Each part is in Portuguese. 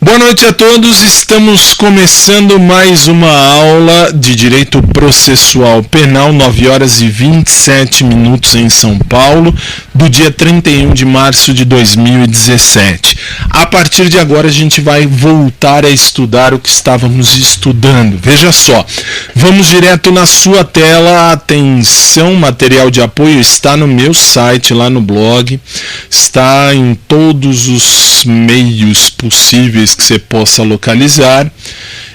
Boa noite a todos, estamos começando mais uma aula de Direito Processual Penal, 9 horas e 27 minutos em São Paulo, do dia 31 de março de 2017. A partir de agora a gente vai voltar a estudar o que estávamos estudando. Veja só, vamos direto na sua tela, atenção, material de apoio está no meu site, lá no blog, está em todos os meios possíveis que você possa localizar,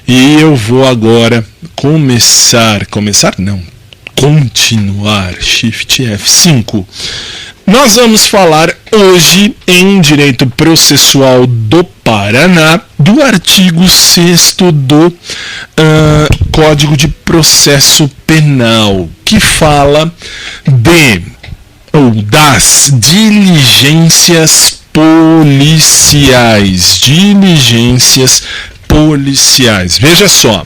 e eu vou agora continuar, Shift F5. Nós vamos falar hoje em Direito Processual do Paraná do artigo 6º do Código de Processo Penal, que fala das diligências policiais. Veja só,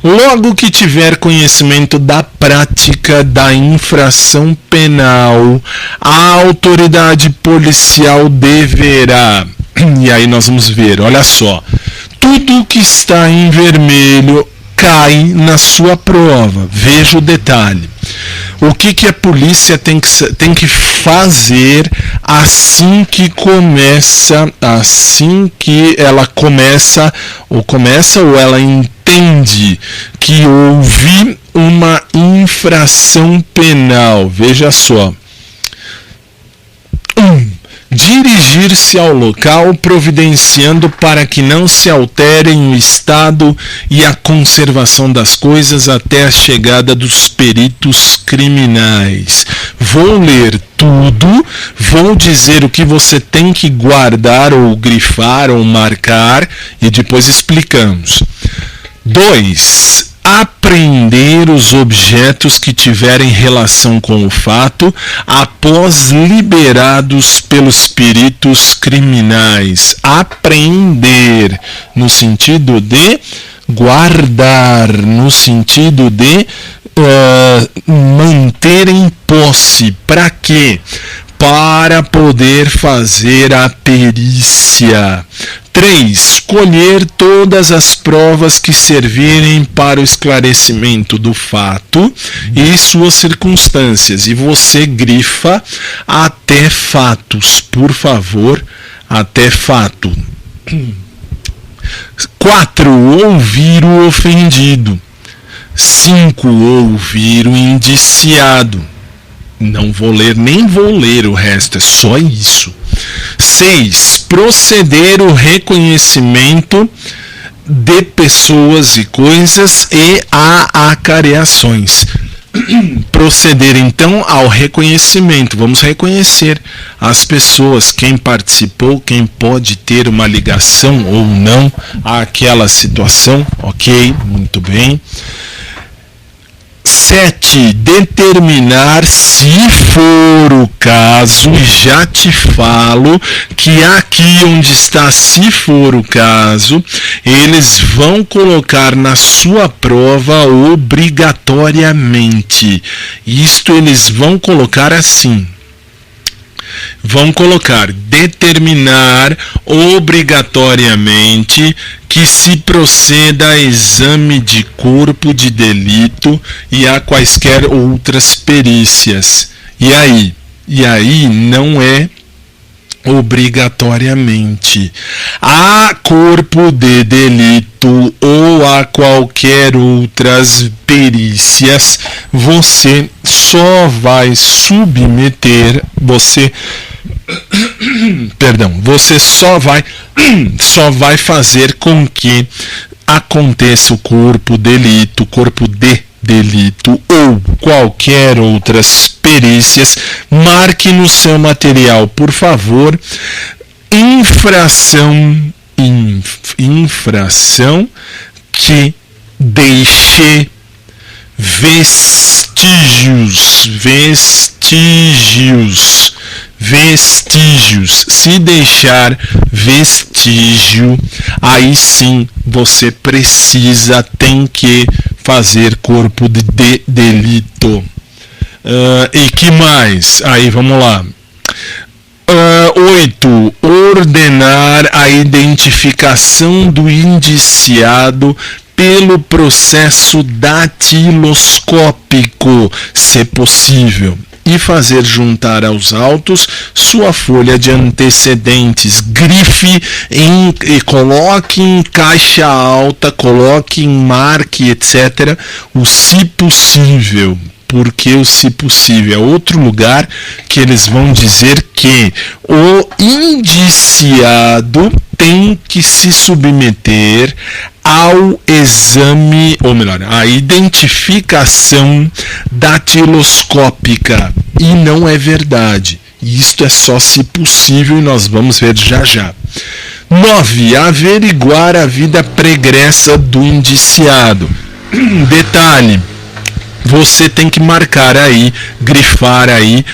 logo que tiver conhecimento da prática da infração penal, a autoridade policial deverá, e aí nós vamos ver, olha só, tudo que está em vermelho cai na sua prova. Veja o detalhe. O que a polícia tem que fazer assim que ela entende que houve uma infração penal? Veja só. Dirigir-se ao local providenciando para que não se alterem o estado e a conservação das coisas até a chegada dos peritos criminais. Vou ler tudo, vou dizer o que você tem que guardar ou grifar ou marcar e depois explicamos. 2. Apreender os objetos que tiverem relação com o fato após liberados pelos peritos criminais. Apreender no sentido de guardar, no sentido de manter em posse. Para quê? Para poder fazer a perícia. 3. Colher todas as provas que servirem para o esclarecimento do fato e suas circunstâncias. E você grifa até fatos, por favor, até fato. 4. Ouvir o ofendido. 5. Ouvir o indiciado. Nem vou ler o resto, é só isso. 6. Proceder o reconhecimento de pessoas e coisas e a acareações. Proceder então ao reconhecimento. Vamos reconhecer as pessoas, quem participou, quem pode ter uma ligação ou não àquela situação. Ok, muito bem. 7. Determinar, se for o caso, já te falo que aqui onde está se for o caso, eles vão colocar na sua prova obrigatoriamente. Isto eles vão colocar assim. Vão colocar determinar obrigatoriamente que se proceda a exame de corpo de delito e a quaisquer outras perícias. E aí não é obrigatoriamente. A corpo de delito ou a qualquer outras perícias, você só vai submeter, você só vai fazer com que aconteça o corpo de delito ou qualquer outras perícias. Marque no seu material, por favor, infração que deixe vestígios. Se deixar vestígio, aí sim você tem que fazer corpo de delito. E que mais? Aí, vamos lá. 8. Ordenar a identificação do indiciado pelo processo datiloscópico, se possível, e fazer juntar aos autos sua folha de antecedentes. Grife e coloque em caixa alta, coloque em marque, etc., o se possível. Porque o se possível é outro lugar que eles vão dizer que o indiciado tem que se submeter ao exame, ou melhor, à identificação datiloscópica. E não é verdade. Isto é só se possível e nós vamos ver já já. 9. Averiguar a vida pregressa do indiciado. Detalhe. Você tem que marcar aí, grifar aí,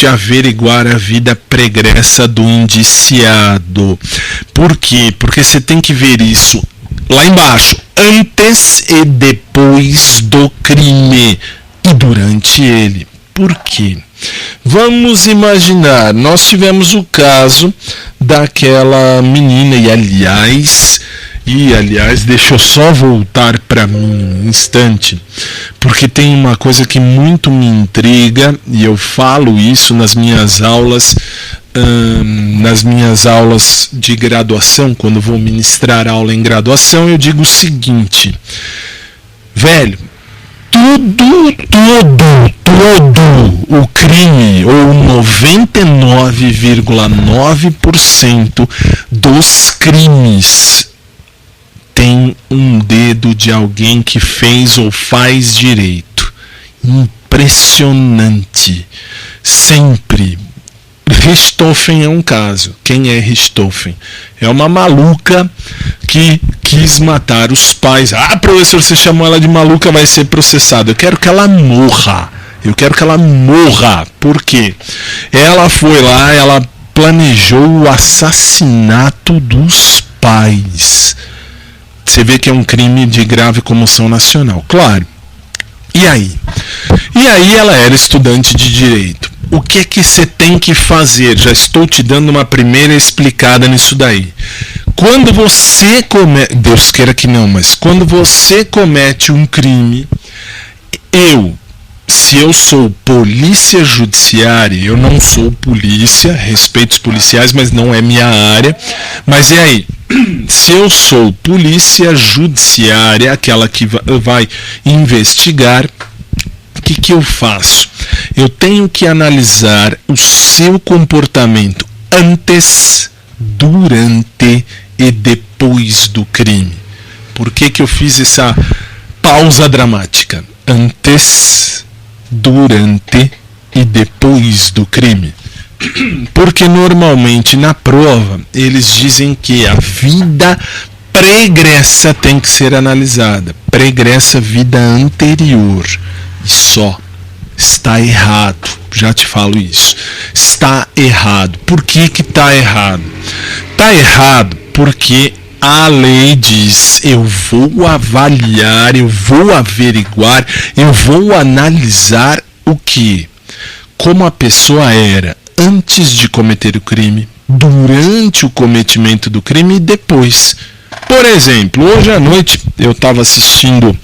averiguar a vida pregressa do indiciado. Por quê? Porque você tem que ver isso lá embaixo, antes e depois do crime e durante ele. Por quê? Vamos imaginar, nós tivemos o caso daquela menina, e aliás, deixa eu só voltar para mim um instante, porque tem uma coisa que muito me intriga, e eu falo isso nas minhas aulas de graduação. Quando vou ministrar aula em graduação, eu digo o seguinte: velho, todo o crime, ou 99,9% dos crimes, tem um dedo de alguém que fez ou faz direito. Impressionante. Sempre. Richthofen é um caso. Quem é Richthofen? É uma maluca que quis matar os pais. Ah, professor, você chamou ela de maluca, vai ser processada. Eu quero que ela morra. Por quê? Ela foi lá, ela planejou o assassinato dos pais. Você vê que é um crime de grave comoção nacional, claro. E aí ela era estudante de direito. O que é que você tem que fazer? Já estou te dando uma primeira explicada nisso daí. Quando você comete, Deus queira que não, mas quando você comete um crime, se eu sou polícia judiciária, eu não sou polícia, respeito os policiais, mas não é minha área. Mas e aí? Se eu sou polícia judiciária, aquela que vai investigar, o que eu faço? Eu tenho que analisar o seu comportamento antes, durante e depois do crime. Por que eu fiz essa pausa dramática? Antes, durante e depois do crime. Porque normalmente na prova eles dizem que a vida pregressa tem que ser analisada. Pregressa, vida anterior. E só. Está errado. Já te falo isso. Está errado. Por que está errado? Está errado porque a lei diz: eu vou avaliar, eu vou averiguar, eu vou analisar o que? Como a pessoa era antes de cometer o crime, durante o cometimento do crime e depois. Por exemplo, hoje à noite eu estava assistindo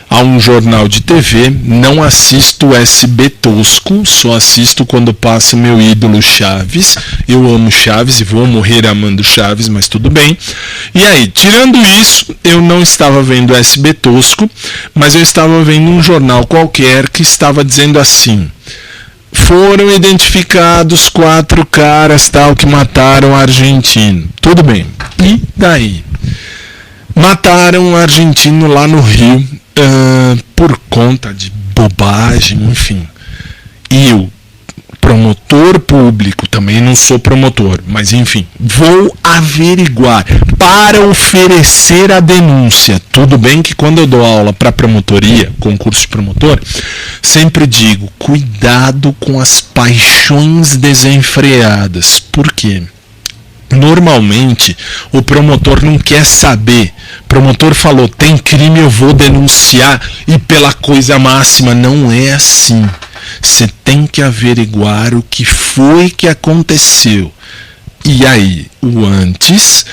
a um jornal de TV, não assisto o SB tosco, só assisto quando passa meu ídolo Chaves. Eu amo Chaves e vou morrer amando Chaves, mas tudo bem. E aí, tirando isso, eu não estava vendo o SB tosco, mas eu estava vendo um jornal qualquer que estava dizendo assim: foram identificados 4 caras tal que mataram o argentino. Tudo bem. E daí? Mataram um argentino lá no Rio por conta de bobagem, enfim. E eu, promotor público, também não sou promotor, mas enfim, vou averiguar para oferecer a denúncia. Tudo bem que quando eu dou aula para promotoria, concurso de promotor, sempre digo: cuidado com as paixões desenfreadas. Por quê? Normalmente o promotor não quer saber. O promotor falou: tem crime, eu vou denunciar, e pela coisa máxima. Não é assim. Você tem que averiguar o que foi que aconteceu. E aí, o antes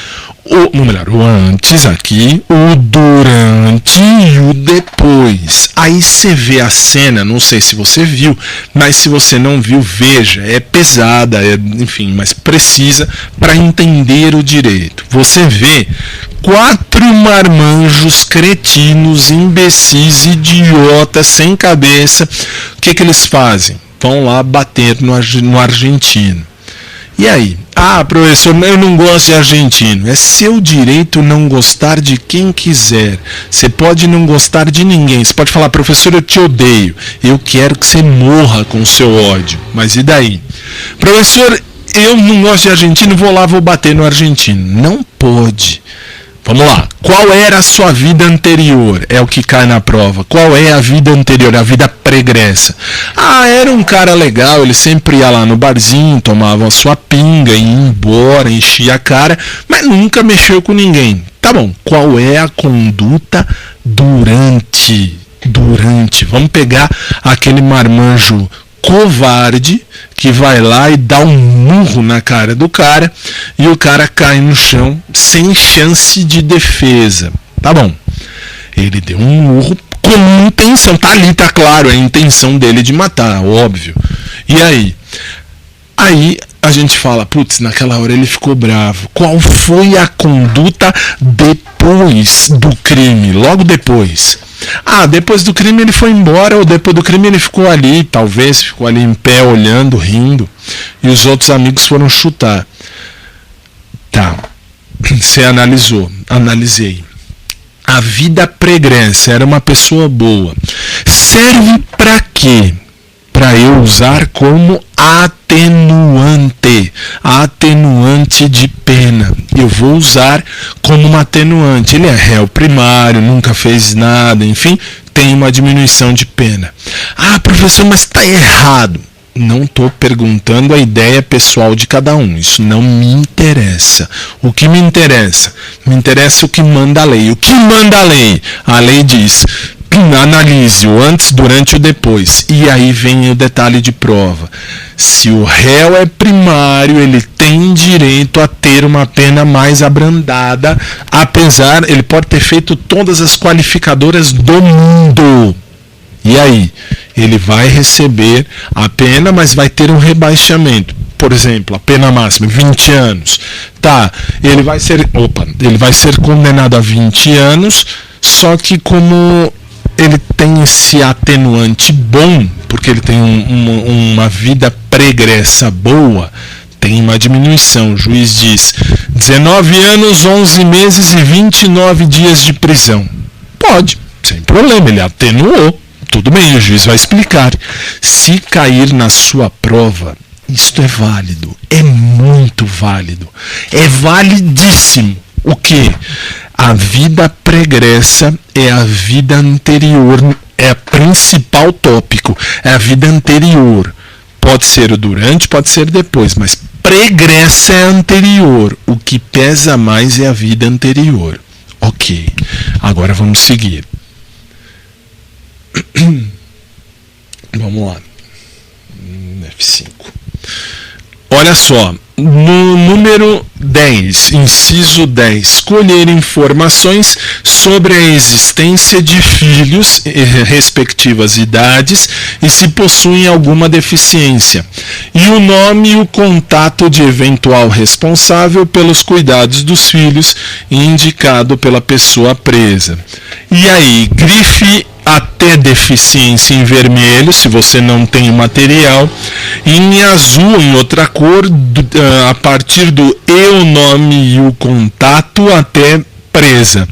aqui, o durante e o depois. Aí você vê a cena, não sei se você viu, mas se você não viu, veja, é pesada, enfim, mas precisa para entender o direito. Você vê 4 marmanjos cretinos, imbecis, idiotas, sem cabeça. O que eles fazem? Vão lá bater no argentino. E aí? Ah, professor, eu não gosto de argentino. É seu direito não gostar de quem quiser. Você pode não gostar de ninguém. Você pode falar, professor, eu te odeio. Eu quero que você morra com o seu ódio. Mas e daí? Professor, eu não gosto de argentino, vou bater no argentino. Não pode. Vamos lá. Qual era a sua vida anterior? É o que cai na prova. Qual é a vida anterior, a vida pregressa? Ah, era um cara legal, ele sempre ia lá no barzinho, tomava a sua pinga, ia embora, enchia a cara, mas nunca mexeu com ninguém. Tá bom, qual é a conduta durante? Vamos pegar aquele marmanjo covarde que vai lá e dá um murro na cara do cara e o cara cai no chão sem chance de defesa. Tá bom, ele deu um murro com intenção, tá ali, tá claro, a intenção dele de matar, óbvio. E aí a gente fala, putz, naquela hora ele ficou bravo. Qual foi a conduta depois do crime, logo depois? Ah, depois do crime ele foi embora, ou depois do crime ele ficou ali, talvez ficou ali em pé, olhando, rindo, e os outros amigos foram chutar. Tá, você analisou, analisei. A vida pregressa, era uma pessoa boa. Serve para quê? Para eu usar como atenuante de pena. Eu vou usar como uma atenuante. Ele é réu primário, nunca fez nada, enfim, tem uma diminuição de pena. Ah, professor, mas está errado. Não estou perguntando a ideia pessoal de cada um. Isso não me interessa. O que me interessa? Me interessa o que manda a lei. O que manda a lei? A lei diz: analise o antes, durante e o depois. E aí vem o detalhe de prova. Se o réu é primário, ele tem direito a ter uma pena mais abrandada, apesar, ele pode ter feito todas as qualificadoras do mundo. E aí? Ele vai receber a pena, mas vai ter um rebaixamento. Por exemplo, a pena máxima, 20 anos. Tá, ele vai ser condenado a 20 anos, só que como ele tem esse atenuante bom, porque ele tem uma vida pregressa boa, tem uma diminuição. O juiz diz 19 anos, 11 meses e 29 dias de prisão. Pode, sem problema, ele atenuou. Tudo bem, o juiz vai explicar. Se cair na sua prova, isto é válido, é muito válido, é validíssimo. O que? A vida pregressa é a vida anterior, é o principal tópico, é a vida anterior. Pode ser o durante, pode ser depois, mas pregressa é anterior. O que pesa mais é a vida anterior. Ok, agora vamos seguir. Vamos lá. F5. Olha só, no número 10, inciso 10, colher informações sobre a existência de filhos, respectivas idades, e se possuem alguma deficiência, e o nome e o contato de eventual responsável pelos cuidados dos filhos, indicado pela pessoa presa. E aí, grife até deficiência em vermelho, se você não tem o material, e em azul, em outra cor, a partir do e o nome e o contato até presa.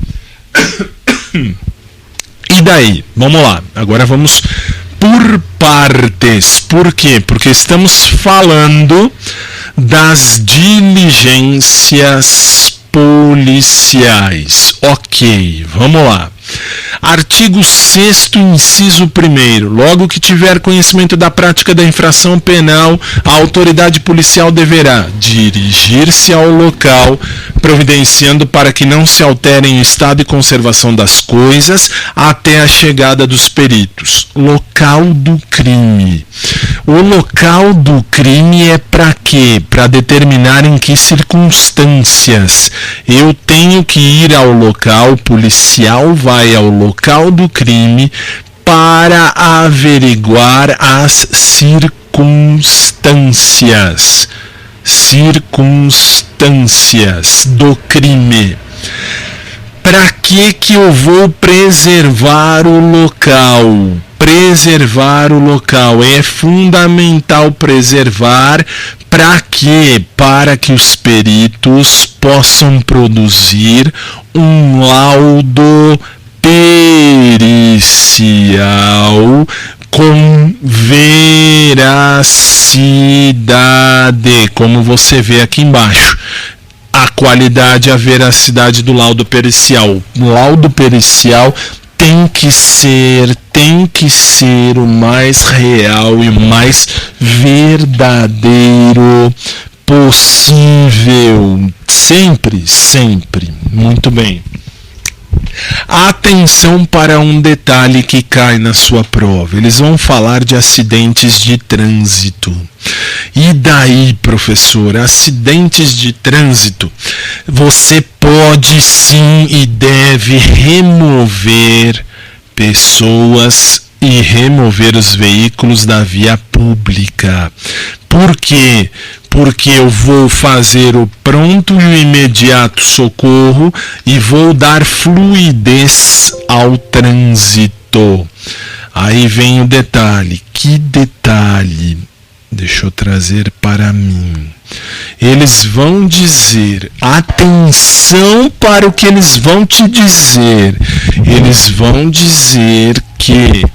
E daí? Vamos lá, agora vamos por partes. Por quê? Porque estamos falando das diligências policiais. Ok, vamos lá. Artigo 6º, inciso 1º. Logo que tiver conhecimento da prática da infração penal, a autoridade policial deverá dirigir-se ao local, providenciando para que não se alterem o estado e conservação das coisas até a chegada dos peritos. Local do crime. O local do crime é para quê? Para determinar em que circunstâncias eu tenho que ir ao local, o policial vai ao local do crime para averiguar as circunstâncias do crime. Para que eu vou preservar o local? Preservar o local é fundamental preservar para quê? Para que os peritos possam produzir um laudo pericial com veracidade, como você vê aqui embaixo. A qualidade e a veracidade do laudo pericial. O laudo pericial tem que ser o mais real e o mais verdadeiro possível. Sempre. Muito bem. Atenção para um detalhe que cai na sua prova. Eles vão falar de acidentes de trânsito. E daí, professor, acidentes de trânsito, você pode sim e deve remover pessoas e remover os veículos da via pública. Por quê? Porque eu vou fazer o pronto e o imediato socorro e vou dar fluidez ao trânsito. Aí vem o detalhe. Que detalhe? Deixa eu trazer para mim. Eles vão dizer, atenção para o que eles vão te dizer. Eles vão dizer que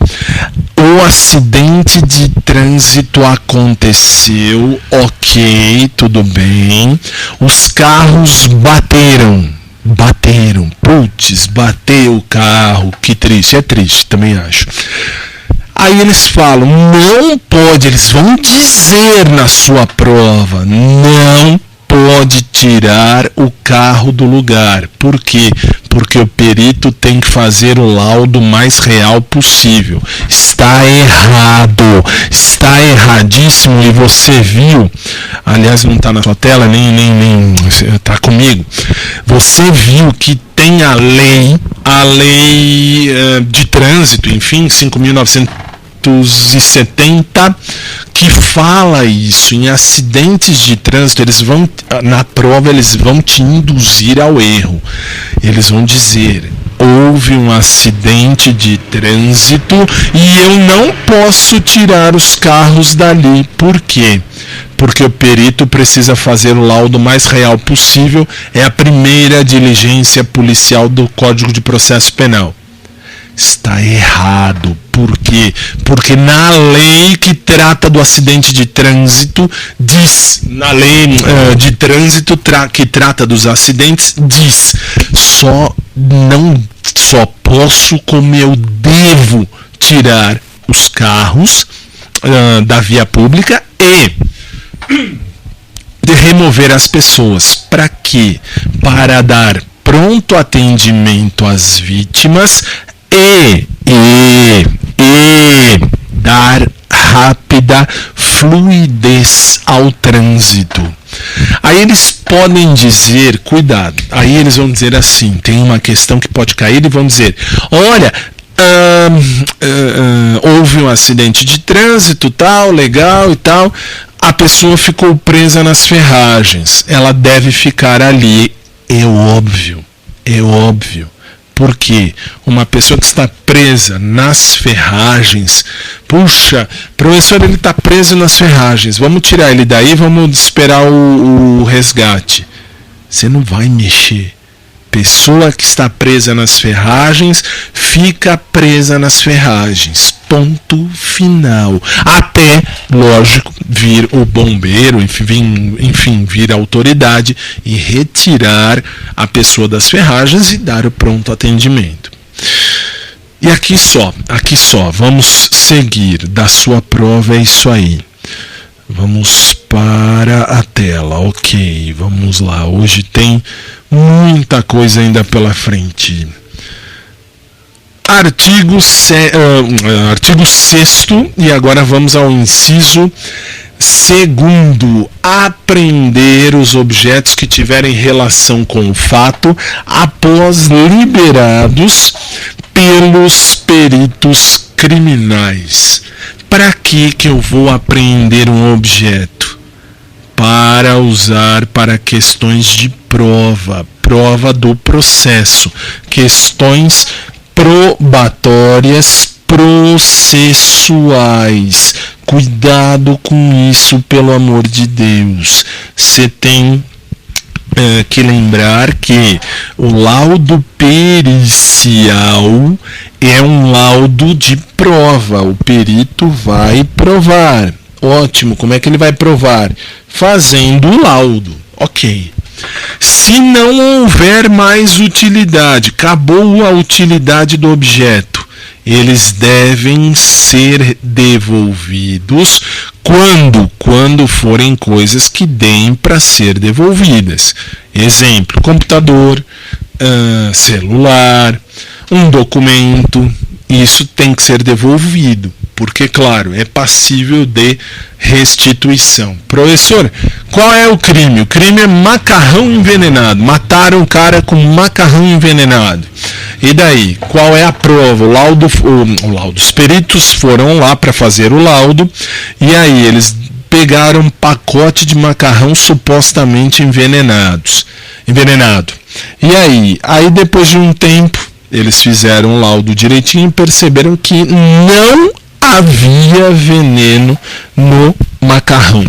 o acidente de trânsito aconteceu, ok, tudo bem. Os carros bateram, putz, bateu o carro, que triste, é triste, também acho. Aí eles falam, não pode, eles vão dizer na sua prova, não pode tirar o carro do lugar. Por quê? Porque o perito tem que fazer o laudo mais real possível. Está errado, está erradíssimo e você viu, aliás não está na sua tela, nem está comigo, você viu que tem a lei de trânsito, enfim, 5.970, que fala isso. Em acidentes de trânsito, eles vão, na prova, eles vão te induzir ao erro. Eles vão dizer, houve um acidente de trânsito e eu não posso tirar os carros dali. Por quê? Porque o perito precisa fazer o laudo mais real possível. É a primeira diligência policial do Código de Processo Penal. Está errado. Por quê? Porque na lei que trata do acidente de trânsito, diz, na lei de trânsito que trata dos acidentes, diz, não só posso, como eu devo tirar os carros da via pública e de remover as pessoas. Para quê? Para dar pronto atendimento às vítimas e dar rápida fluidez ao trânsito. Aí eles podem dizer, cuidado, aí eles vão dizer assim, tem uma questão que pode cair e vão dizer, olha, houve um acidente de trânsito, tal, legal e tal, a pessoa ficou presa nas ferragens, ela deve ficar ali. É óbvio. Por quê? Uma pessoa que está presa nas ferragens, puxa, professor, ele está preso nas ferragens, vamos tirar ele daí, vamos esperar o resgate. Você não vai mexer. Pessoa que está presa nas ferragens, fica presa nas ferragens. ponto final. Até, lógico, vir o bombeiro, enfim, vir a autoridade e retirar a pessoa das ferragens e dar o pronto atendimento. E aqui só, vamos seguir. Da sua prova é isso aí. Vamos para a tela, ok, vamos lá. Hoje tem muita coisa ainda pela frente. Artigo 6º, e agora vamos ao inciso 2º. Apreender os objetos que tiverem relação com o fato após liberados pelos peritos criminais. Para que eu vou apreender um objeto? Para usar para questões de prova do processo, questões probatórias processuais. Cuidado com isso, pelo amor de Deus. Você tem que lembrar que o laudo pericial é um laudo de prova. O perito vai provar. Ótimo, como é que ele vai provar? Fazendo o laudo. Ok. Se não houver mais utilidade, acabou a utilidade do objeto, eles devem ser devolvidos quando forem coisas que deem para ser devolvidas. Exemplo, computador, celular, um documento, isso tem que ser devolvido, porque, claro, é passível de restituição. Professor, qual é o crime? O crime é macarrão envenenado. Mataram o cara com macarrão envenenado. E daí? Qual é a prova? O laudo. Os peritos foram lá para fazer o laudo, e aí eles pegaram um pacote de macarrão supostamente envenenado. E aí depois de um tempo, eles fizeram o laudo direitinho e perceberam que não havia veneno no macarrão.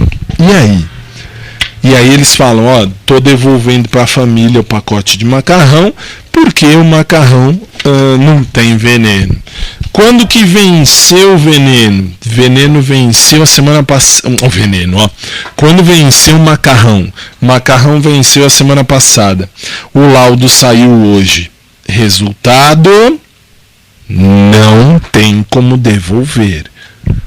E aí eles falam, tô devolvendo para a família o pacote de macarrão, porque o macarrão não tem veneno. Quando que venceu o veneno? O veneno venceu a semana passada. Quando venceu o macarrão? O macarrão venceu a semana passada. O laudo saiu hoje. Resultado: não tem como devolver.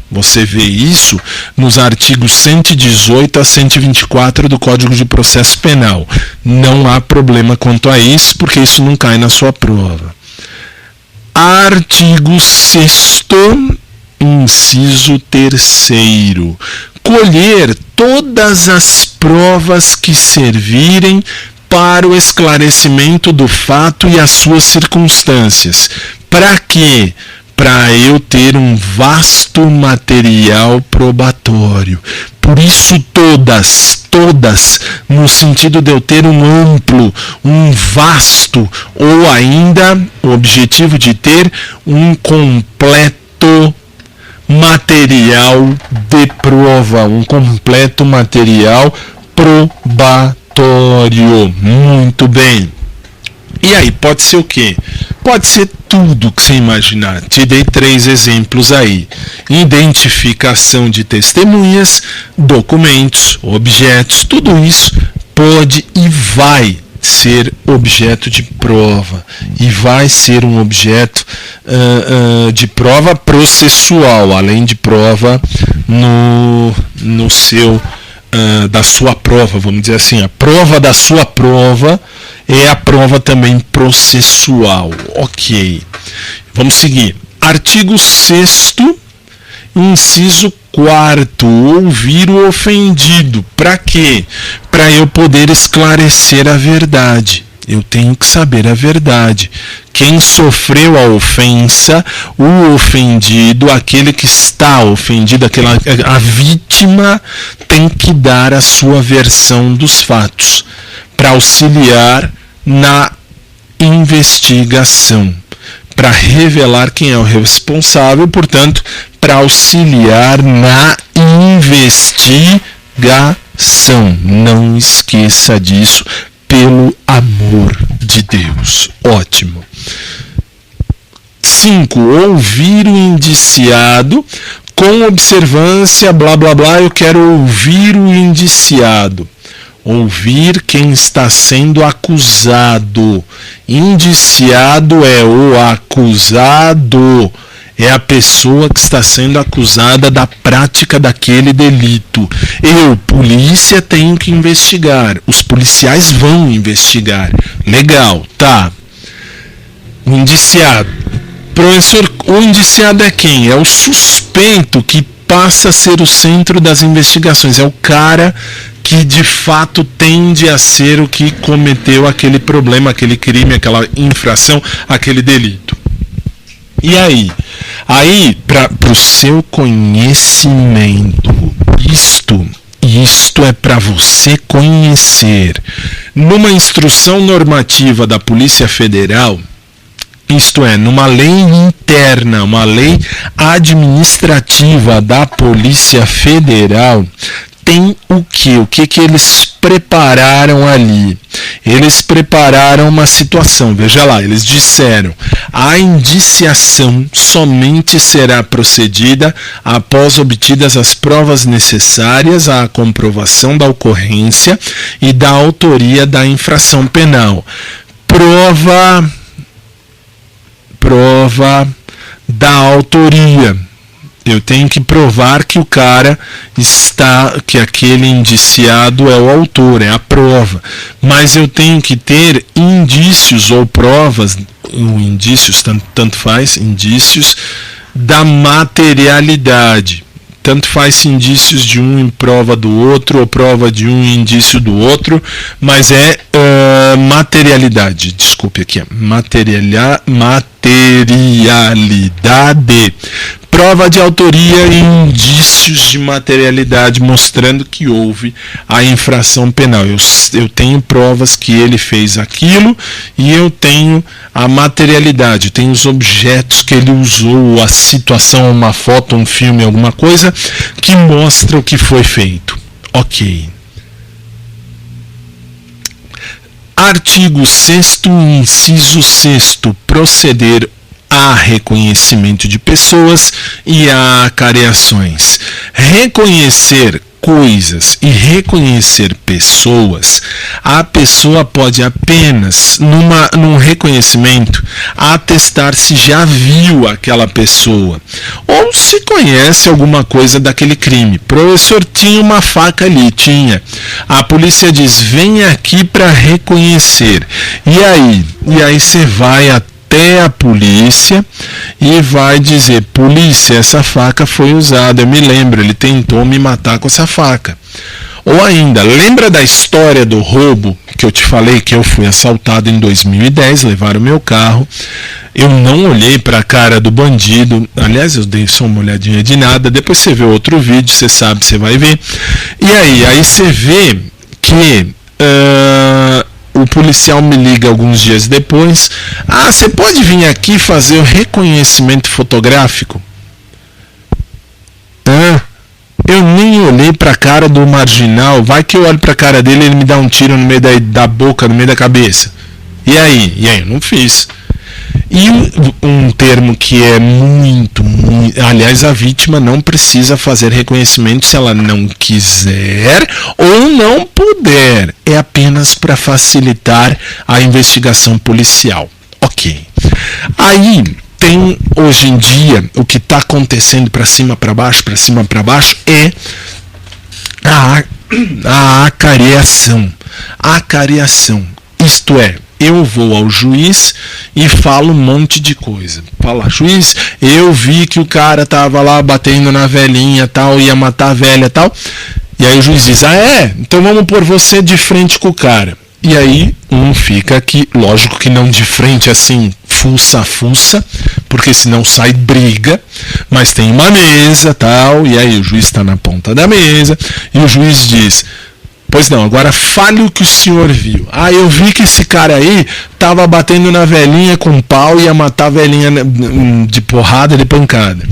Você vê isso nos artigos 118 a 124 do Código de Processo Penal. Não há problema quanto a isso, porque isso não cai na sua prova. Artigo 6º, inciso 3º. Colher todas as provas que servirem para o esclarecimento do fato e as suas circunstâncias. Para quê? Para eu ter um vasto material probatório. Por isso todas, no sentido de eu ter um amplo, um vasto, ou ainda o objetivo de ter um completo material de prova, um completo material probatório. Muito bem. E aí, pode ser o quê? Pode ser tudo que você imaginar. Te dei 3 exemplos aí. Identificação de testemunhas, documentos, objetos, tudo isso pode e vai ser objeto de prova. E vai ser um objeto de prova processual, além de prova no seu... da sua prova, vamos dizer assim, a prova da sua prova é a prova também processual. Ok, vamos seguir. Artigo 6º, inciso 4º, ouvir o ofendido. Para quê? Para eu poder esclarecer a verdade. Eu tenho que saber a verdade. Quem sofreu a ofensa, o ofendido, aquele que está ofendido, a vítima, tem que dar a sua versão dos fatos para auxiliar na investigação, para revelar quem é o responsável, portanto, para auxiliar na investigação. Não esqueça disso. Pelo amor de Deus. Ótimo. 5. Ouvir o indiciado com observância, blá blá blá, eu quero ouvir o indiciado. Ouvir quem está sendo acusado. Indiciado é o acusado. É a pessoa que está sendo acusada da prática daquele delito. Eu, polícia, tenho que investigar. Os policiais vão investigar. Legal, tá. O indiciado. Professor, o indiciado é quem? É o suspeito que passa a ser o centro das investigações. É o cara que de fato tende a ser o que cometeu aquele problema, aquele crime, aquela infração, aquele delito. E aí? Aí, para o seu conhecimento, isto é para você conhecer. Numa instrução normativa da Polícia Federal, isto é, numa lei interna, uma lei administrativa da Polícia Federal, tem o quê? O que eles prepararam ali? Eles prepararam uma situação, veja lá, eles disseram: a indiciação somente será procedida após obtidas as provas necessárias à comprovação da ocorrência e da autoria da infração penal. Prova da autoria. Eu tenho que provar que o cara que aquele indiciado é o autor, é a prova. Mas eu tenho que ter indícios ou provas, indícios, tanto faz, indícios da materialidade. Tanto faz indícios de um em prova do outro, ou prova de um indício do outro, mas é materialidade, desculpe aqui, materialidade. Prova de autoria e indícios de materialidade mostrando que houve a infração penal. Eu tenho provas que ele fez aquilo e eu tenho a materialidade, tenho os objetos que ele usou, a situação, uma foto, um filme, alguma coisa que mostra o que foi feito. Ok. Artigo 6º, inciso 6º, proceder a reconhecimento de pessoas e a acareações. Reconhecer coisas e reconhecer pessoas, a pessoa pode apenas, num reconhecimento, atestar se já viu aquela pessoa ou se conhece alguma coisa daquele crime. Professor, tinha uma faca ali, tinha. A polícia diz: vem aqui para reconhecer. E aí você vai até a polícia e vai dizer: polícia, essa faca foi usada, eu me lembro, ele tentou me matar com essa faca. Ou ainda, lembra da história do roubo que eu te falei que eu fui assaltado em 2010, levaram meu carro, eu não olhei para a cara do bandido, aliás eu dei só uma olhadinha de nada, depois você vê outro vídeo, você sabe, você vai ver, e aí você vê que o policial me liga alguns dias depois: ah, você pode vir aqui fazer o reconhecimento fotográfico? Eu nem olhei para a cara do marginal, vai que eu olho para a cara dele e ele me dá um tiro no meio da boca, no meio da cabeça. E aí? Eu não fiz. E um termo que é muito, aliás, a vítima não precisa fazer reconhecimento se ela não quiser ou não puder. É apenas para facilitar a investigação policial. Ok. Aí tem, hoje em dia, o que está acontecendo para cima, para baixo é a acareação. Acareação, isto é, eu vou ao juiz e falo um monte de coisa. Fala: juiz, eu vi que o cara tava lá batendo na velhinha, tal, ia matar a velha, tal. E aí o juiz diz: ah, é? Então vamos pôr você de frente com o cara. E aí um fica aqui, lógico que não de frente assim, fuça a fuça, porque senão sai briga, mas tem uma mesa, tal, e aí o juiz está na ponta da mesa, e o juiz diz: pois não, agora fale o que o senhor viu. Ah, eu vi que esse cara aí tava batendo na velhinha com pau e ia matar a velhinha de porrada, de pancada.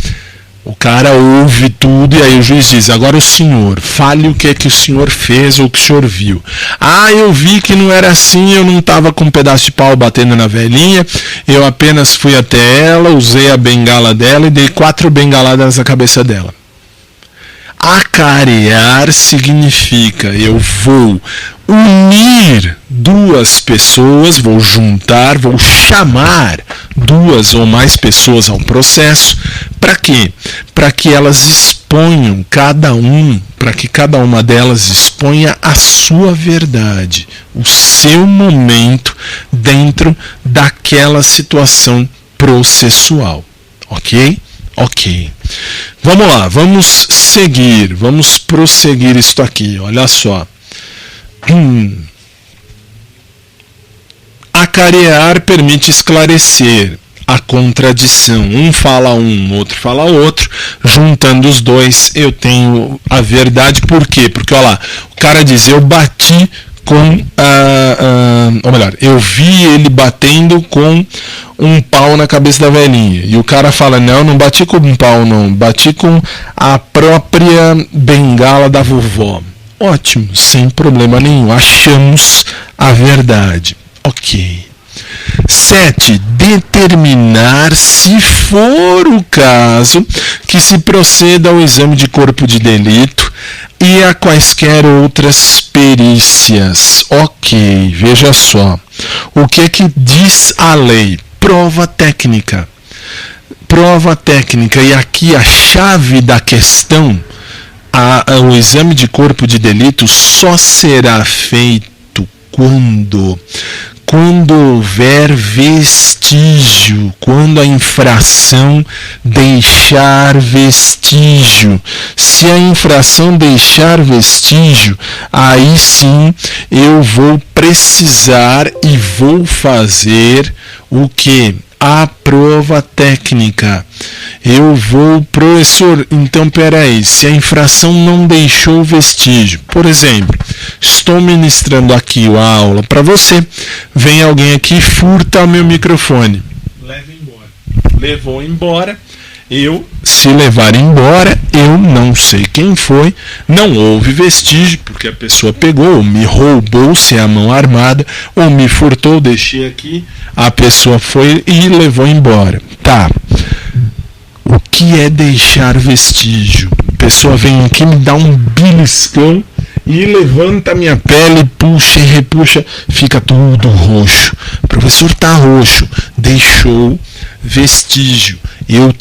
O cara ouve tudo e aí o juiz diz, agora o senhor, fale o que é que o senhor fez ou o que o senhor viu. Ah, eu vi que não era assim, eu não estava com um pedaço de pau batendo na velhinha, eu apenas fui até ela, usei a bengala dela e dei 4 bengaladas na cabeça dela. Acarear significa eu vou unir duas pessoas, vou juntar, vou chamar 2 ou mais pessoas ao processo. Para quê? Para que elas exponham para que cada uma delas exponha a sua verdade, o seu momento dentro daquela situação processual. Ok? Ok. Vamos lá, vamos prosseguir isto aqui, olha só. Acarear permite esclarecer a contradição. Um fala outro fala outro. Juntando os dois, eu tenho a verdade. Por quê? Porque, olha lá, o cara diz, eu bati com ou melhor, eu vi ele batendo com um pau na cabeça da velhinha. E o cara fala, não bati com um pau não, bati com a própria bengala da vovó. Ótimo, sem problema nenhum, achamos a verdade. Ok. 7. Determinar, se for o caso, que se proceda ao exame de corpo de delito e a quaisquer outras perícias. Ok, veja só. O que é que diz a lei? Prova técnica. Prova técnica, e aqui a chave da questão, o exame de corpo de delito só será feito quando houver vestígio, quando a infração deixar vestígio. Se a infração deixar vestígio, aí sim eu vou precisar e vou fazer o quê? A prova técnica. Eu vou, professor, então peraí, se a infração não deixou vestígio, por exemplo, estou ministrando aqui a aula para você, vem alguém aqui e furta o meu microfone. Leva embora. Levou embora. Se levar embora, eu não sei quem foi, não houve vestígio, porque a pessoa pegou, ou me roubou, se é a mão armada, ou me furtou, deixei aqui, a pessoa foi e levou embora. Tá. O que é deixar vestígio? A pessoa vem aqui, me dá um beliscão e levanta a minha pele, puxa e repuxa, fica tudo roxo. O professor tá roxo, deixou vestígio. Eu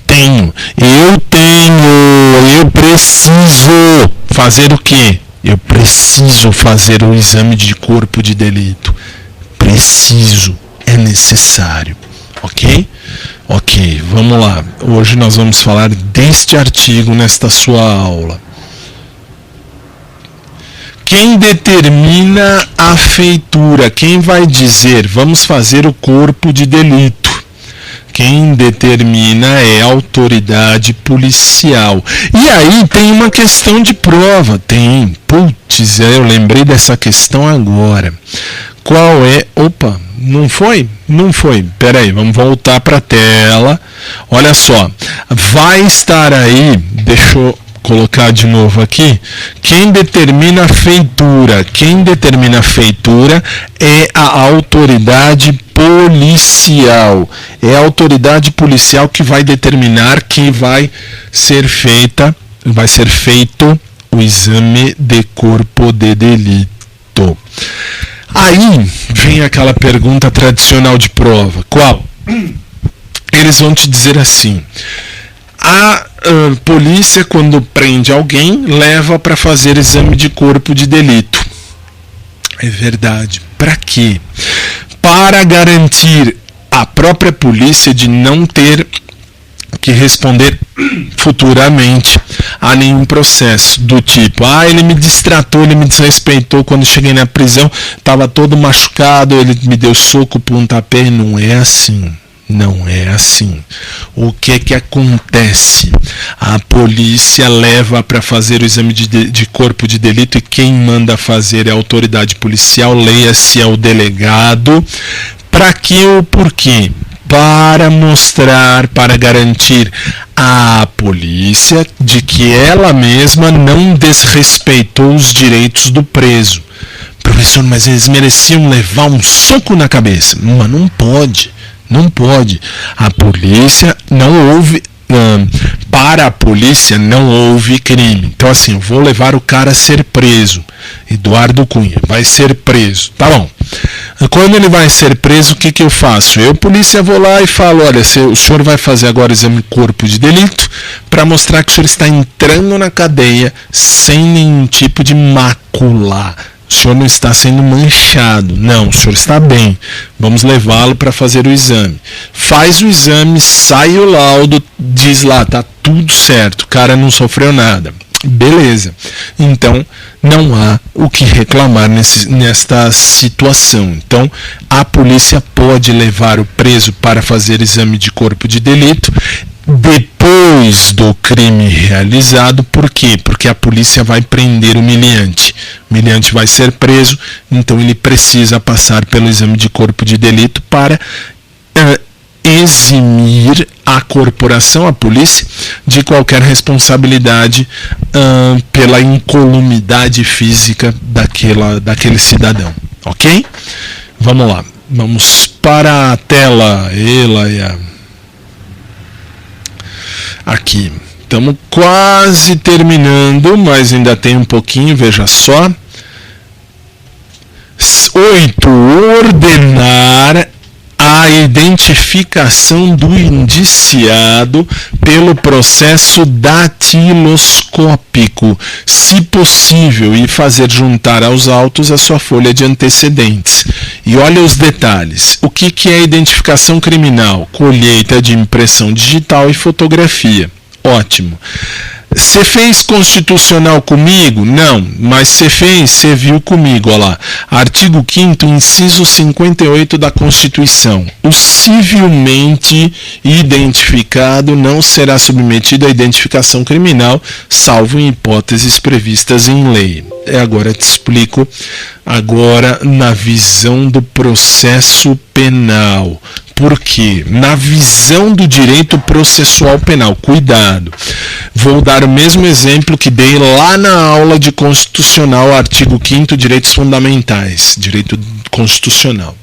preciso fazer o quê? Eu preciso fazer o exame de corpo de delito. Preciso, é necessário. Ok? Ok, vamos lá. Hoje nós vamos falar deste artigo nesta sua aula. Quem determina a feitura? Quem vai dizer, vamos fazer o corpo de delito? Quem determina é a autoridade policial. E aí tem uma questão de prova. Putz, eu lembrei dessa questão agora. Qual é? Opa, não foi? Não foi. Peraí, vamos voltar para a tela. Olha só, vai estar aí, deixa eu colocar de novo aqui, quem determina a feitura? Quem determina a feitura é a autoridade policial. É a autoridade policial que vai determinar que vai ser feito o exame de corpo de delito. Aí vem aquela pergunta tradicional de prova. Qual? Eles vão te dizer assim: a polícia, quando prende alguém, leva para fazer exame de corpo de delito. É verdade. Para quê? Para garantir a própria polícia de não ter que responder futuramente a nenhum processo do tipo, ele me distratou, ele me desrespeitou quando cheguei na prisão, estava todo machucado, ele me deu soco, pontapé. Não é assim. Não é assim. O que é que acontece? A polícia leva para fazer o exame de corpo de delito e quem manda fazer é a autoridade policial, leia-se é o delegado. Para que ou por quê? para mostrar, para garantir à polícia de que ela mesma não desrespeitou os direitos do preso. Professor, mas eles mereciam levar um soco na cabeça. Mas não pode, não pode. A polícia não houve... para a polícia não houve crime. Então assim, eu vou levar o cara a ser preso. Eduardo Cunha vai ser preso. Tá bom. Quando ele vai ser preso, o que eu faço? Eu, polícia, vou lá e falo, olha, o senhor vai fazer agora o exame de corpo de delito para mostrar que o senhor está entrando na cadeia sem nenhum tipo de mácula. O senhor não está sendo manchado. Não, o senhor está bem. Vamos levá-lo para fazer o exame. Faz o exame, sai o laudo, diz lá, tá tudo certo, o cara não sofreu nada. Beleza. Então, não há o que reclamar nesta situação. Então, a polícia pode levar o preso para fazer exame de corpo de delito depois do crime realizado. Por quê? Porque a polícia vai prender o humilhante. O humilhante vai ser preso, então ele precisa passar pelo exame de corpo de delito para eximir a corporação, a polícia, de qualquer responsabilidade pela incolumidade física daquele cidadão. Ok? Vamos lá. Vamos para a tela. Aqui. Estamos quase terminando, mas ainda tem um pouquinho, veja só. 8. Ordenar a identificação do indiciado pelo processo datiloscópico, se possível, e fazer juntar aos autos a sua folha de antecedentes. E olha os detalhes. O que é identificação criminal? Colheita de impressão digital e fotografia. Ótimo. Você fez constitucional comigo? Não, mas você fez, você viu comigo, olha lá. Artigo 5º, inciso 58 da Constituição. O civilmente identificado não será submetido à identificação criminal, salvo em hipóteses previstas em lei. Agora te explico, agora na visão do processo penal. Por quê? Na visão do direito processual penal, cuidado, vou dar o mesmo exemplo que dei lá na aula de constitucional, artigo 5º, direitos fundamentais, direito constitucional.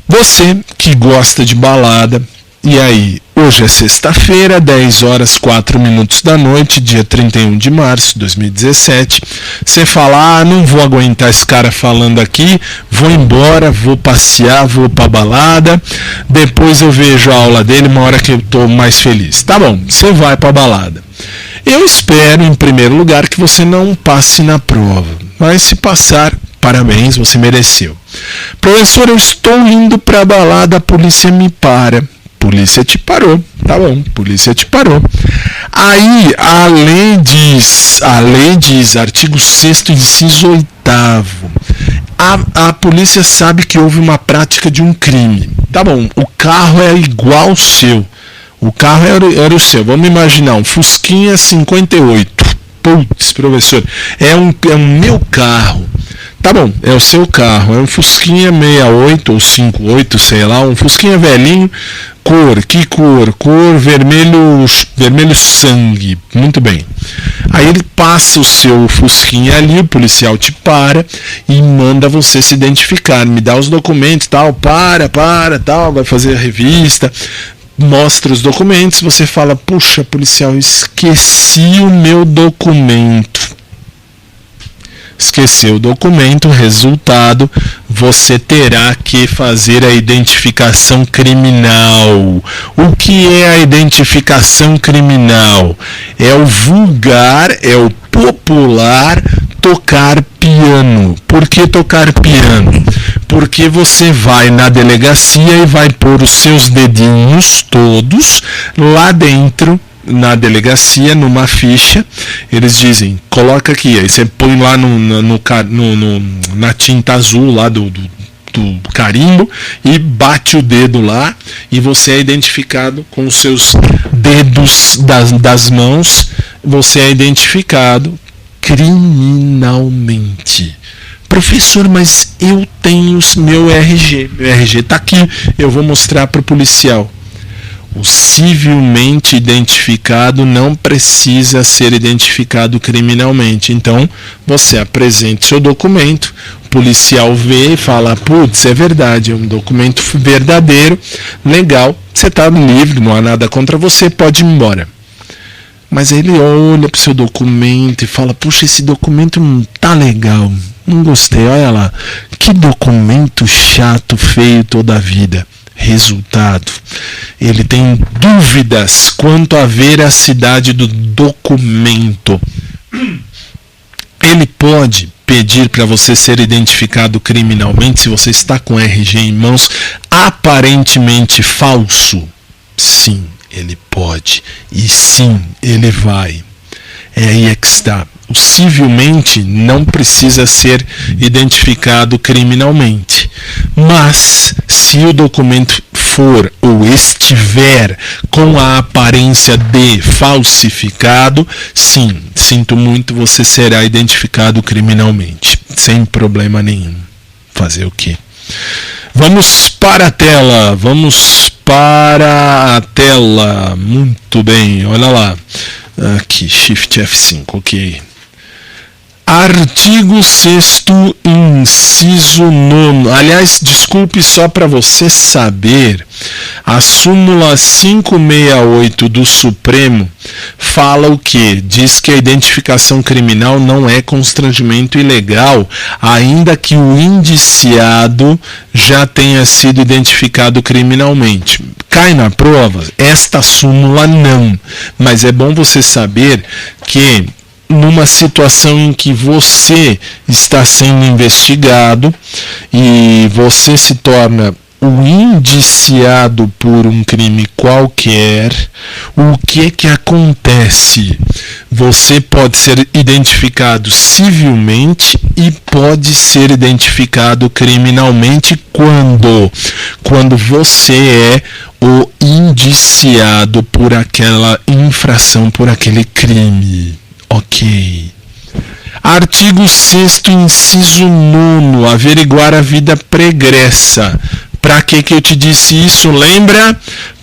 Você que gosta de balada, e aí, hoje é sexta-feira, 10h04 da noite, dia 31 de março de 2017. Você fala, não vou aguentar esse cara falando aqui, vou embora, vou passear, vou pra balada, depois eu vejo a aula dele, uma hora que eu tô mais feliz. Tá bom, você vai pra balada. Eu espero, em primeiro lugar, que você não passe na prova, mas se passar, parabéns, você mereceu. Professor, eu estou indo pra balada, a polícia me para. Polícia te parou, tá bom, polícia te parou. Aí a lei diz, artigo 6º, inciso 8º, a polícia sabe que houve uma prática de um crime. Tá bom, o carro é igual ao seu, o carro era o seu, vamos imaginar, um Fusquinha 58. Putz, professor, é um meu carro. Tá bom, é o seu carro, é um Fusquinha 68 ou 58, sei lá, um Fusquinha velhinho, que cor? Cor vermelho sangue, muito bem. Aí ele passa o seu Fusquinha ali, o policial te para e manda você se identificar, me dá os documentos, tal, tal, vai fazer a revista, mostra os documentos, você fala, puxa, policial, esqueci o meu documento. Esqueceu o documento, resultado, você terá que fazer a identificação criminal. O que é a identificação criminal? É o vulgar, é o popular tocar piano. Por que tocar piano? Porque você vai na delegacia e vai pôr os seus dedinhos todos lá dentro, na delegacia, numa ficha, eles dizem, coloca aqui, aí você põe lá na tinta azul lá do carimbo e bate o dedo lá e você é identificado com os seus dedos das mãos, você é identificado criminalmente. Professor, mas eu tenho meu RG. Meu RG está aqui, eu vou mostrar para o policial. O civilmente identificado não precisa ser identificado criminalmente. Então, você apresenta seu documento, o policial vê e fala, putz, é verdade, é um documento verdadeiro, legal, você está livre, não há nada contra você, pode ir embora. Mas ele olha para o seu documento e fala, puxa, esse documento não tá legal, não gostei, olha lá, que documento chato, feio toda a vida. Resultado, ele tem dúvidas quanto à veracidade do documento. Ele pode pedir para você ser identificado criminalmente se você está com RG em mãos aparentemente falso. Sim, ele pode. E sim, ele vai. É aí que está. O civilmente não precisa ser identificado criminalmente. Mas, se o documento for ou estiver com a aparência de falsificado, sim, sinto muito, você será identificado criminalmente. Sem problema nenhum. Fazer o quê? Vamos para a tela. Vamos para a tela. Muito bem, olha lá. Aqui, Shift F5, ok. Artigo 6º, inciso 9º. Aliás, desculpe, só para você saber, a súmula 568 do Supremo fala o quê? Diz que a identificação criminal não é constrangimento ilegal, ainda que o indiciado já tenha sido identificado criminalmente. Cai na prova? Esta súmula não. Mas é bom você saber que numa situação em que você está sendo investigado e você se torna o indiciado por um crime qualquer, o que acontece? Você pode ser identificado civilmente e pode ser identificado criminalmente quando você é o indiciado por aquela infração, por aquele crime. Ok. Artigo 6º, inciso 9º, averiguar a vida pregressa. Para que eu te disse isso? Lembra?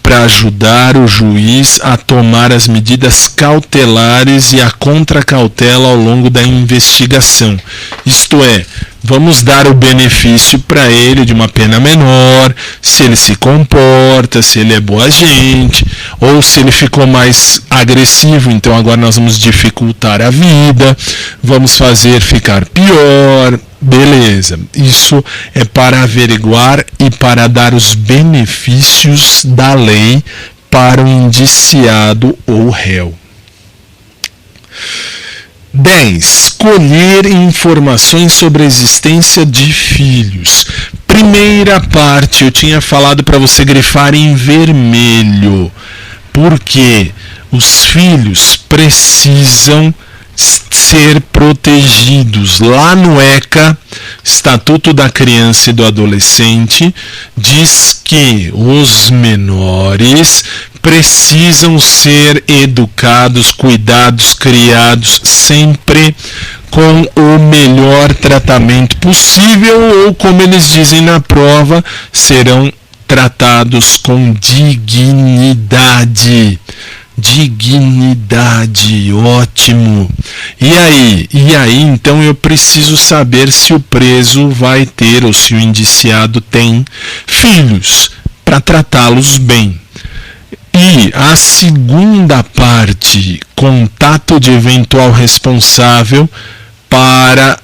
Para ajudar o juiz a tomar as medidas cautelares e a contracautela ao longo da investigação. Isto é, vamos dar o benefício para ele de uma pena menor, se ele se comporta, se ele é boa gente, ou se ele ficou mais agressivo, então agora nós vamos dificultar a vida, vamos fazer ficar pior. Beleza, isso é para averiguar e para dar os benefícios da lei para o indiciado ou réu. 10. Colher informações sobre a existência de filhos. Primeira parte, eu tinha falado para você grifar em vermelho, porque os filhos precisam ser protegidos. Lá no ECA, Estatuto da Criança e do Adolescente, diz que os menores precisam ser educados, cuidados, criados sempre com o melhor tratamento possível, ou como eles dizem na prova, serão tratados com dignidade. Dignidade, ótimo. E aí, então eu preciso saber se o preso vai ter, ou se o indiciado tem filhos, para tratá-los bem. E a segunda parte, contato de eventual responsável para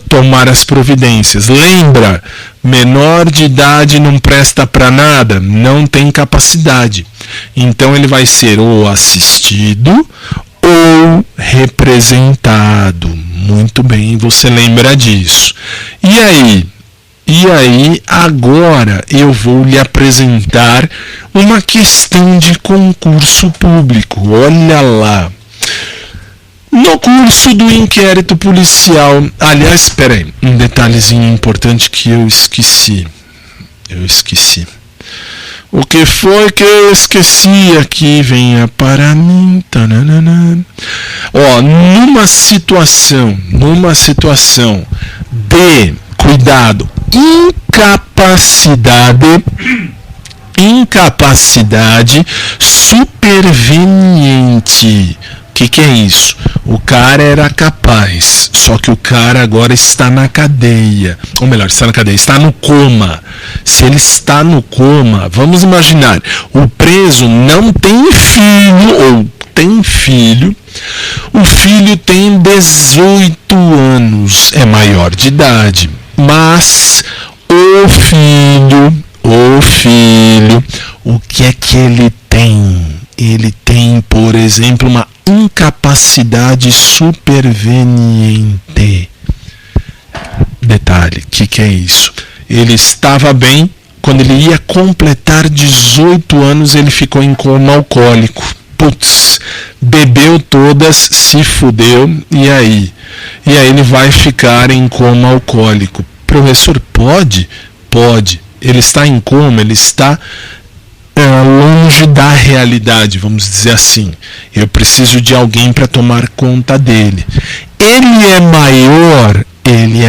tomar as providências. Lembra, menor de idade não presta para nada, não tem capacidade. Então ele vai ser ou assistido ou representado. Muito bem, você lembra disso. E aí, agora eu vou lhe apresentar uma questão de concurso público. Olha lá. No curso do inquérito policial, aliás, espera aí, um detalhezinho importante que eu esqueci. O que foi que eu esqueci aqui? Venha para mim. Tananana. Numa situação cuidado, incapacidade superveniente. O que é isso? O cara era capaz, só que o cara agora está na cadeia. Ou melhor, está no coma. Se ele está no coma, vamos imaginar, o preso não tem filho, ou tem filho, o filho tem 18 anos, é maior de idade, mas o filho, o que é que ele tem? Ele tem, por exemplo, uma incapacidade superveniente. Detalhe, o que é isso? Ele estava bem, quando ele ia completar 18 anos, ele ficou em coma alcoólico. Putz, bebeu todas, se fudeu, e aí? E aí ele vai ficar em coma alcoólico. Professor, pode? Pode. Ele está em coma, ele está longe da realidade, vamos dizer assim. Eu preciso de alguém para tomar conta dele. Ele é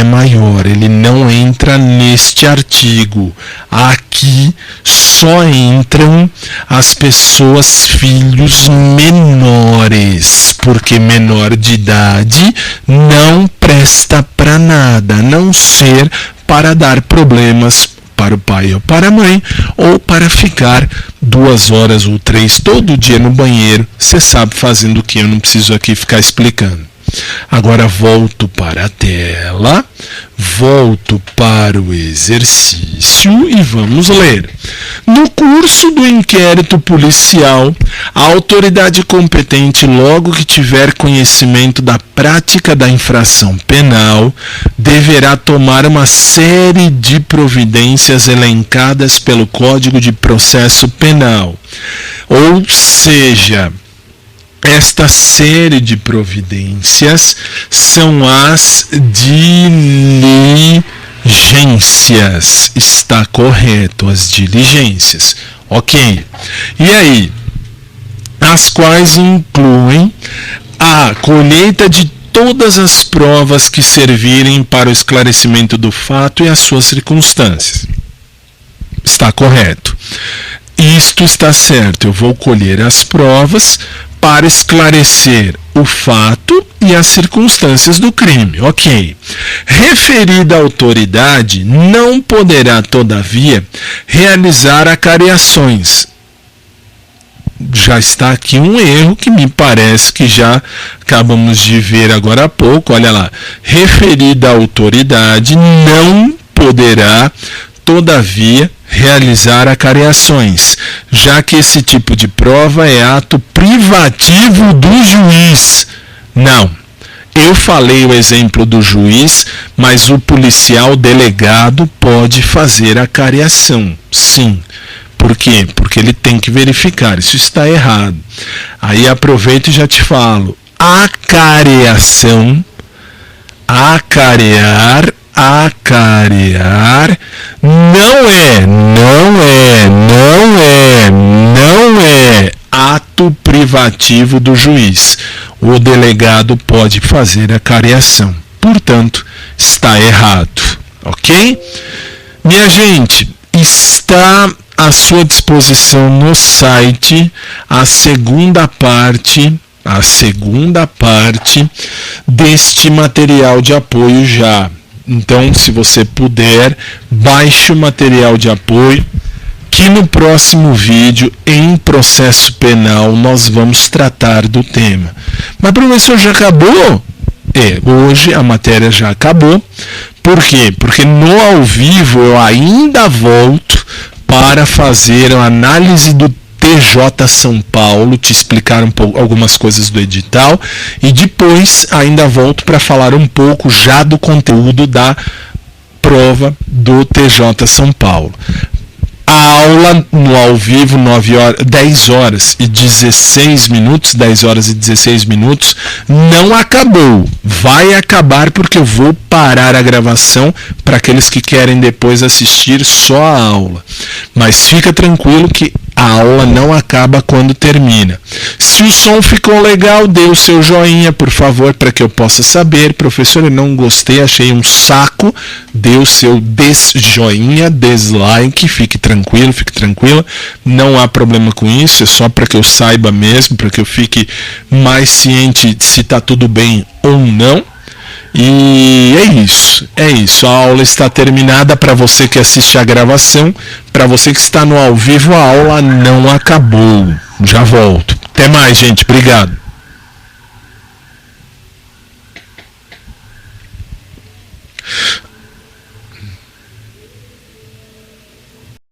maior, ele não entra neste artigo. Aqui só entram as pessoas, filhos menores, porque menor de idade não presta para nada, a não ser para dar problemas para o pai ou para a mãe, ou para ficar 2 horas ou 3 todo dia no banheiro. Você sabe fazendo o que, eu não preciso aqui ficar explicando. Agora volto para a tela, volto para o exercício e vamos ler. No curso do inquérito policial, a autoridade competente, logo que tiver conhecimento da prática da infração penal, deverá tomar uma série de providências elencadas pelo Código de Processo Penal. Ou seja, esta série de providências são as diligências. Está correto, as diligências. Ok. E aí? As quais incluem a colheita de todas as provas que servirem para o esclarecimento do fato e as suas circunstâncias. Está correto. Isto está certo. Eu vou colher as provas para esclarecer o fato e as circunstâncias do crime. Ok. Referida autoridade não poderá, todavia, realizar acariações. Já está aqui um erro que me parece que já acabamos de ver agora há pouco. Olha lá. Referida autoridade não poderá, todavia, realizar acariações, já que esse tipo de prova é ato privativo do juiz. Não. Eu falei o exemplo do juiz, mas o policial delegado pode fazer acariação. Sim. Por quê? Porque ele tem que verificar. Isso está errado. Aí aproveito e já te falo. Acareação, acarear, não é ato privativo do juiz. O delegado pode fazer a cariação. Portanto, está errado. Ok? Minha gente, está à sua disposição no site a segunda parte deste material de apoio já. Então, se você puder, baixe o material de apoio, que no próximo vídeo, em processo penal, nós vamos tratar do tema. Mas, professor, já acabou? Hoje a matéria já acabou. Por quê? Porque no ao vivo eu ainda volto para fazer a análise do TJ São Paulo, te explicar um pouco algumas coisas do edital, e depois ainda volto para falar um pouco já do conteúdo da prova do TJ São Paulo. A aula no ao vivo, 10 horas e 16 minutos, 10 horas e 16 minutos, não acabou. Vai acabar porque eu vou parar a gravação para aqueles que querem depois assistir só a aula. Mas fica tranquilo que A aula não acaba quando termina. Se o som ficou legal, dê o seu joinha, por favor, para que eu possa saber. Professor, eu não gostei, achei um saco. Dê o seu desjoinha, dislike, fique tranquilo, fique tranquila. Não há problema com isso, é só para que eu saiba mesmo, para que eu fique mais ciente se está tudo bem ou não. E é isso. A aula está terminada. Para você que assiste a gravação, para você que está no ao vivo, a aula não acabou. Já volto. Até mais, gente. Obrigado.